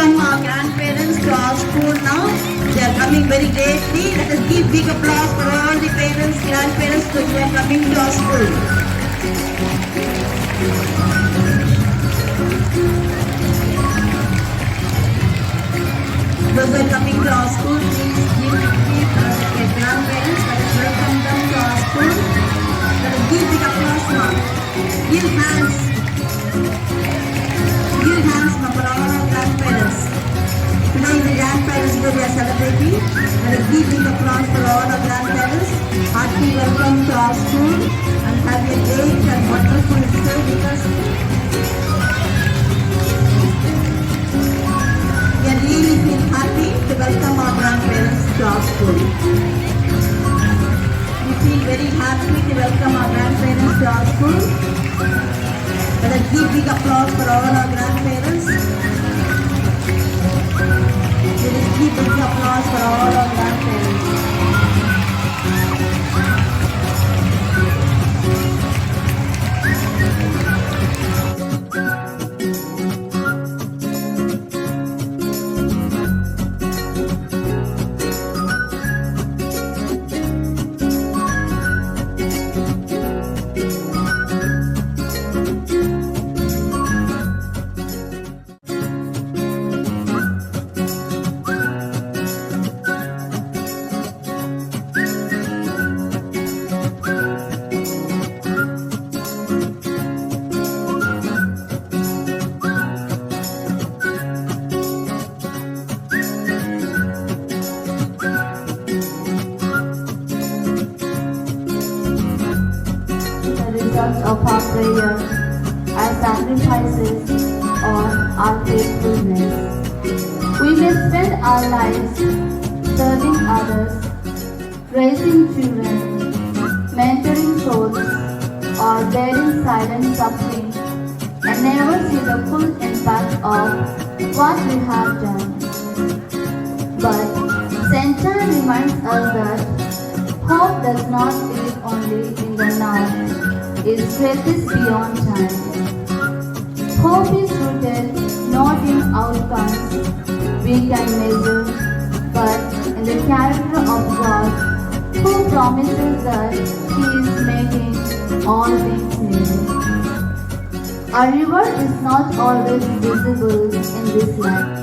welcome our grandparents to our school now. They are coming very greatly. Let us give big applause for all the parents, grandparents who are coming to our school. Those who are coming to our school, please give their grandparents. Let us welcome them to our school. Let us give big applause now. Give hands. Give hands now for all our grandparents. Today is the Grandparents' Day we are celebrating. Let us give big applause for all our grandparents. Heartily welcome to our school and have a great and wonderful stay with us. We are really feel happy to welcome our grandparents to our school. We feel very happy to welcome our grandparents to our school. Let us give big applause for all our grandparents. Let us give big applause for all our grandparents. Of our prayer as sacrifices on our faithfulness. We may spend our lives serving others, raising children, mentoring souls, or bearing silent suffering and never see the full impact of what we have done. But St. John reminds us that hope does not live only in the now. Its greatest beyond time. Hope is rooted not in outcomes we can measure, but in the character of God, who promises that He is making all things new. A river is not always visible in this life.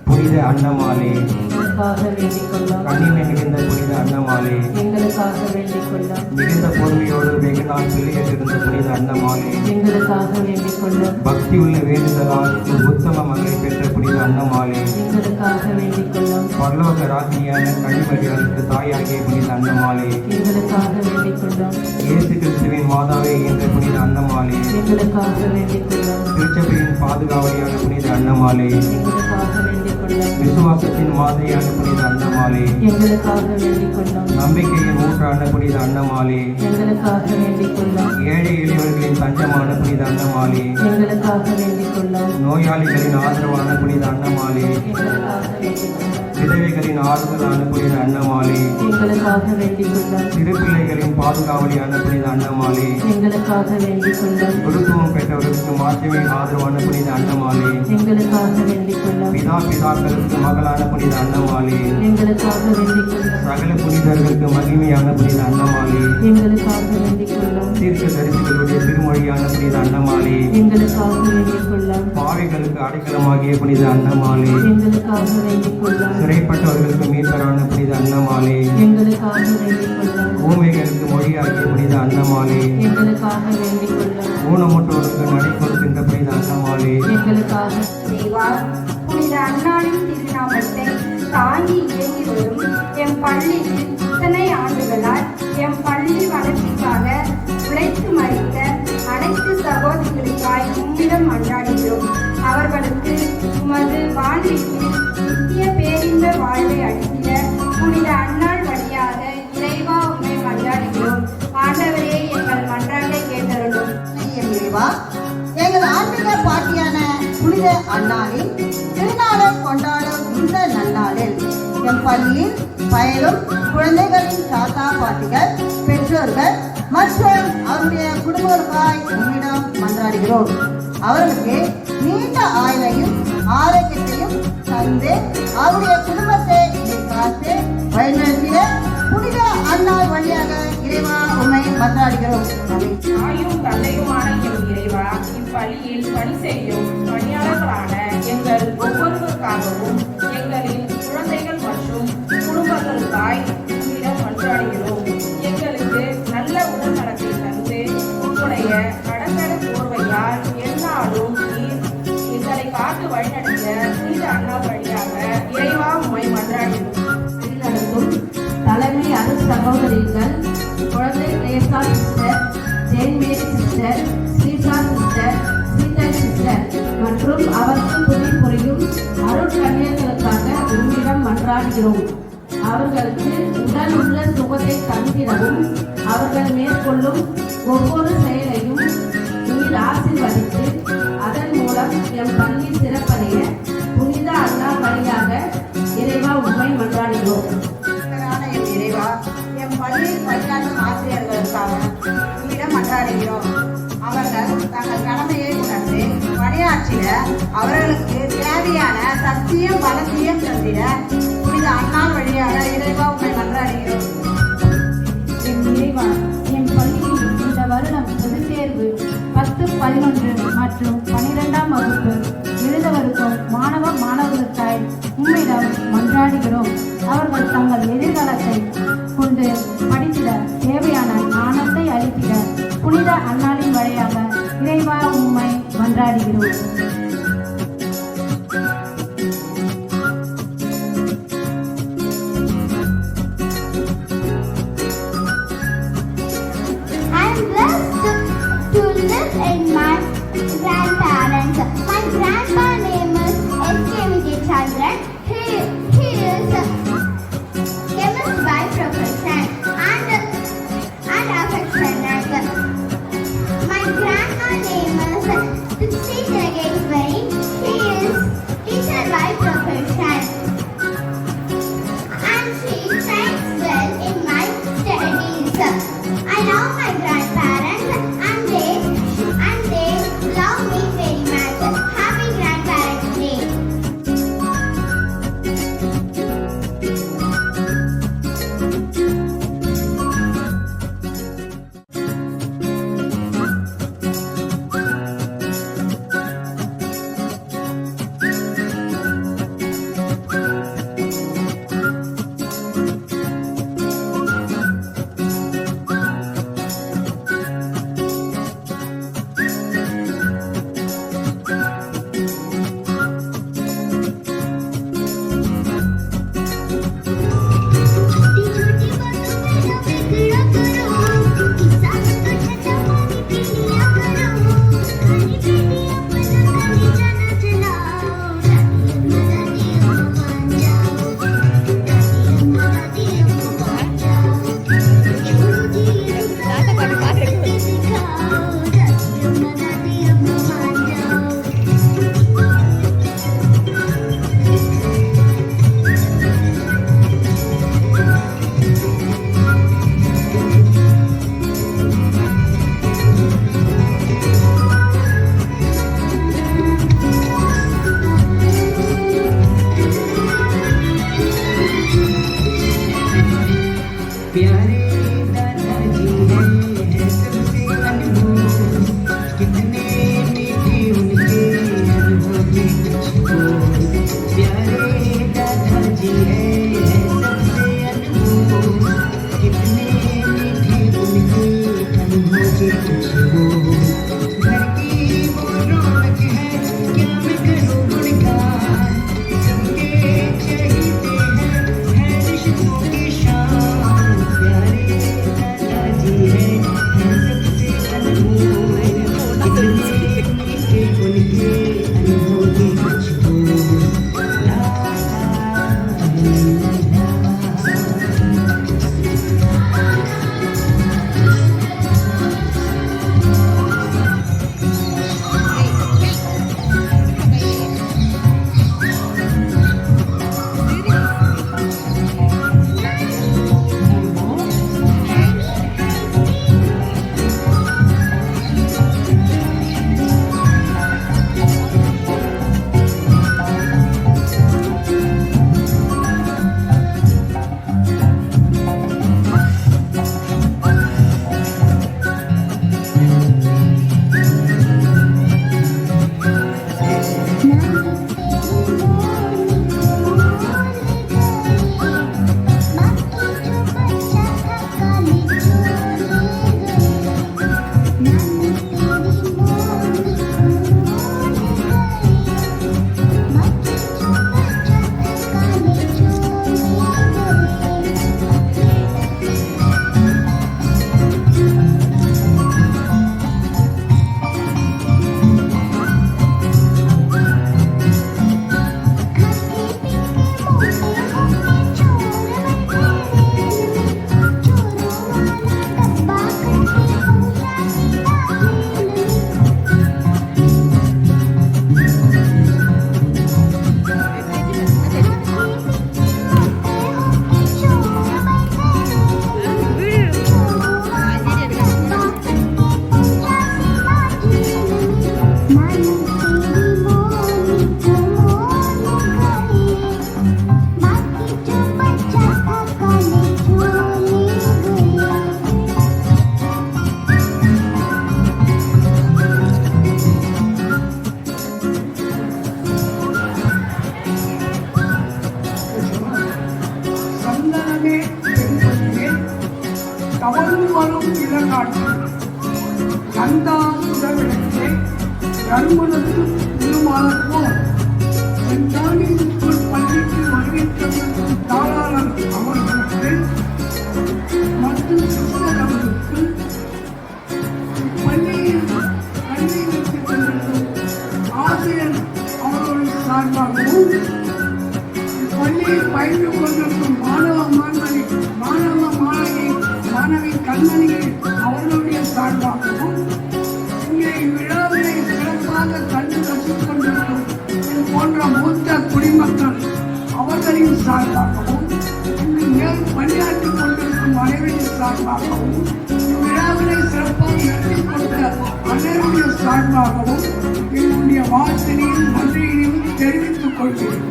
புனித அன்னமாலே கண்ணினை மிகுந்த புனித அன்னமாலே மிகுந்த பொறுமையோடு வெகு நாள் பிள்ளையிட்டிருந்த புனித அன்னமாலே பக்தி உள்ள வேண்டுதலால் உத்தம மகளை பெற்ற புனித அன்னமாலே பரலோக ராஜினியான கன்னிமரியாளுக்கு தாயாகிய புனித அன்னமாலே இயேசு கிறிஸ்துவின் மாதாவே என்ற புனித அன்னமாலே அன்னமாலே, எங்களுக்காக வேண்டிக் கொள்ளும். திருச்சபையின் பாதுகாவலியான புனித அன்னமாலே, எங்களுக்காக வேண்டிக் கொள்ளும். விசுவாசத்தின் மாதிரியான புனித அன்னமாலே, எங்களுக்காக வேண்டிக் கொள்ளும். நம்பிக்கையின் ஊற்றான புனித அன்னமாலே, எங்களுக்காக வேண்டிக் கொள்ளும். ஏழை எளியவர்களின் தஞ்சமான புனித அன்னமாலே, எங்களுக்காக வேண்டிக் கொள்ளும். நோயாளிகளின் ஆதரவான புனித அன்னமாலே, எங்களுக்காக வேண்டிக் கொள்ளும். விதவைகளின் ஆறுதலான புனித அன்னமாலே, எங்களுக்காக வேண்டிக் கொள்ளும். சிறுபிள்ளைகளின் பாதுகாவலியான புனித அன்னமாலே, எங்களுக்காக வேண்டிக் கொள்ளும். குருத்துவம் பெற்றவர்களுக்கு மாற்றமே ஆதரவான புனித அன்னமாலே, எங்களுக்காக வேண்டிக் கொள்ளும். பிதாக்களுக்கு மகளான புனித அன்னமாலே, எங்களுக்காக வேண்டிக் கொள்ளும். சகல புனிதர்களுக்கு மகிமையான புனித அன்னமாலே, எங்களுக்காக வேண்டிக் கொள்ளும். தீர்க்க தரிசிகளுடைய திருமொழியான புனித அன்னமாலே, எங்களுக்காக வேண்டிக் கொள்ளும். பாவிகளுக்கு அடைக்கலமாகிய புனித அன்னமாலே, எங்களுக்காக வேண்டிக் கொள்ளும். சிறைப்பட்டவர்களுக்கு மீட்பரான புனித அன்னமாலே, எங்களுக்காக வேண்டிக் கொள்ளும். ஊமைகளுக்கு மொழியாகிய புனித அன்னமாலே, எங்களுக்காக வேண்டிக் கொள்ளும். ஊனமுற்றோருக்கு நடை கொடுக்கின்ற புனித அன்னமாலே, எங்களுக்காக தேவா, புனித அன்னாளின் திருநாமத்தை தாங்கி இயங்கி வரும் எம் பள்ளியில் இத்தனை ஆண்டுகளால் எம் பள்ளி வளர்ச்சிக்காக உழைத்து மறித்த அனைத்து சகோதரிகளுக்காய் உம்மிடம் மன்றாடுகிறோம். அவர்களுக்கு உமது வாழ்விற்கு நித்திய பேரின்ப வாழ்வை அளித்திட புனித அன்னாள் வழியாக இறைவா உம்மை மன்றாடுகிறோம். ஆண்டவரே, எங்கள் மன்றாட்டை கேட்டருளும். இறைவா, எங்கள் ஆன்மீக பாட்டியான புனித அன்னாளின் திருநாளை கொண்டாடும் இந்த நன்னாளில் எம் பள்ளியில் பயிலும் குழந்தைகளின் தாத்தா பாட்டிகள், பெற்றோர்கள் மற்றும் அவருடைய குடும்பங்களுக்காய் உம்மிடம் மன்றாடுகிறோம். அவர்களுக்கு நீண்ட ஆயுளையும் ஆரோக்கியத்தையும் தந்து அவருடைய குடும்பத்தை காத்து வழிநடத்திட புனித அன்னாள் வழியாக இறைவா உம்மை மன்றாடுகிறோம். தாயும் தந்தையுமான எம் இறைவா, இப்பள்ளியில் பணி செய்யும் பணியாளர்களான எங்கள் ஒவ்வொருவருக்காகவும் எங்களின் குழந்தைகள் மற்றும் குடும்பங்களுக்காய் உம்மிடம் மன்றாடுகிறோம். எங்களுக்கு நல்ல உடல் நலத்தை தந்து உங்களுடைய கடற்கர போர்வையால் எந்நாளும் நீர் எங்களை காத்து வழிநடத்த புனித அண்ணா வழியாக இறைவா உம்மை மன்றாடுகிறோம். நடத்தும் தலைமை அரு சகோதரிகள் குழந்தை Resa sister, Jane Mary sister, Srisha sister, Sheetal sister மற்றும் அவருக்கு துணை புரியும் அருட்கன்னியர்களுக்காக உம்மிடம் மன்றாடுகிறோம். அவர்களுக்கு உடல் உள்ள சுகத்தை தந்திடவும் அவர்கள் மேற்கொள்ளும் ஒவ்வொரு செயலையும் நீர் ஆசீர்வதித்து அதன் மூலம் எம் பள்ளி சிறப்படைய புனித அண்ணா வழியாக இறைவா உம்மை மன்றாடுகிறோம். எம் இறைவா, எம் பள்ளியில் பணியாற்றும் ஆசிரியர்களுக்காக உம்மிடம் மன்றாடுகிறோம். அவர்கள் தங்கள் கடமையை உணர்ந்து பணியாற்றிட அவர்களுக்கு தேவையான சக்தியும் பலத்தையும் தந்திட புனித அன்னாள் வழியாக இறைவா உம்மை மன்றாடுகிறோம். என் இறைவா, என் பள்ளியில் இந்த வருடம் பொதுத் தேர்வு 10, 11 மற்றும் 12ஆம் வகுப்பு எழுதவிருக்கும் மாணவர்களுக்காய் உம்மிடம் மன்றாடுகிறோம். அவர்கள் தங்கள் எதிர்காலத்தை கொண்டு படித்திட தேவையான ஞானத்தை அளித்திட புனித அன்னாளின் வழியாக இறைவா உம்மை மன்றாடுகிறோம். I am blessed to live in my grandparents. My grandpa name is S.K. Vijaychandran. He is a chemist by profession and affectionate. My grandma name is Trixie Jageshwari. मुझे कुछ हो घर की वो रौनक है क्या मैं करूं गुणगान सबके चहीते हैं रिश्तों की शान प्यारे दादाजी हैं सबसे अनमोल इतने मीठे उनके अनुभव के कुछ हो ला ला ला சந்தனமே பெண்களே தவறு வரும் இளநாட்டு கந்தாசுரவிடத்தே நறுமணத்து திருமாலப்போல் செஞ்சாணி பள்ளிக்கு வருகின்ற தாராளர் அவர்களுக்கு மற்றும் சிஸ்டர்களுக்கு பள்ளியில் கல்வி கற்றுக் கொண்டிருக்கும் ஆசிரியர் அவர்களுடைய சார்பாகவும் பள்ளியில் பயின்று கொண்டிருக்கும் மாணவி கண்மணிகள் அவர்களுடைய சார்பாகவும் இங்கே இவ்விழாவினை சிறப்பாக கண்டு கற்றுக் கொண்டிருக்கும் இது போன்ற மூத்த குடிமக்கள் அவர்களின் சார்பாகவும் இங்கு மேல் பணியாற்றிக் கொண்டிருக்கும் அனைவரின் சார்பாகவும் இவ்விழாவினை சிறப்பாக நடத்திக் கொண்ட அனைவருடைய சார்பாகவும் என்னுடைய வாழ்த்தினையும் நன்றியினையும் தெரிவித்துக் கொள்கிறேன்.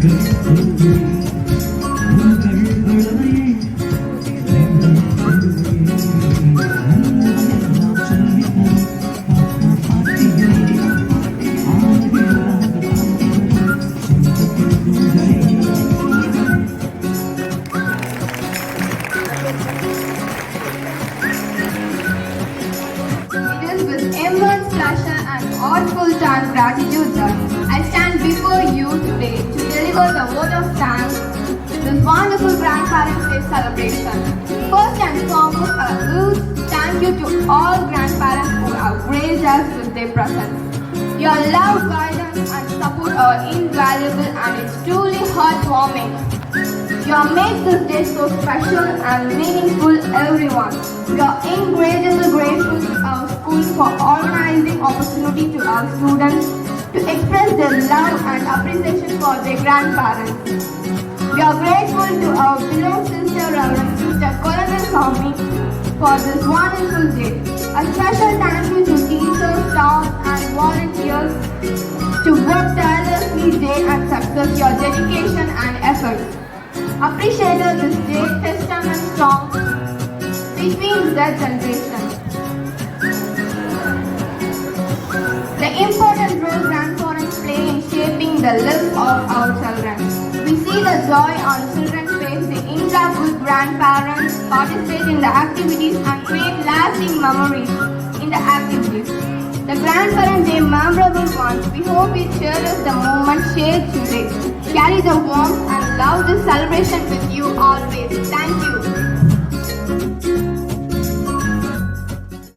It is with immense pleasure and heartfelt and gratitude that I stand before you today to deliver the vote of thanks to this wonderful Grandparents' Day celebration. First and foremost, a huge thank you to all grandparents who have graced us with their presence. Your love, guidance and support are invaluable and it's truly heartwarming. You have made this day so special and meaningful, everyone. We are incredibly grateful to our school for organizing opportunity to our students to express their love and appreciation for their grandparents. We are grateful to our beloved sister, Reverend Sister Colonel Swami, for this wonderful day. A special thank you to teachers, staff and volunteers to work tirelessly day and success your dedication and efforts. Appreciated this day testament strong between the generations. The important role grandparents play in shaping the lives of our children. We see the joy on children's face, they interact with grandparents, participate in the activities and create lasting memories in the activities. The Grandparent Day memorable ones, we hope it cherishes the moment shared today. Carry the warmth and love this celebration with you always. Thank you.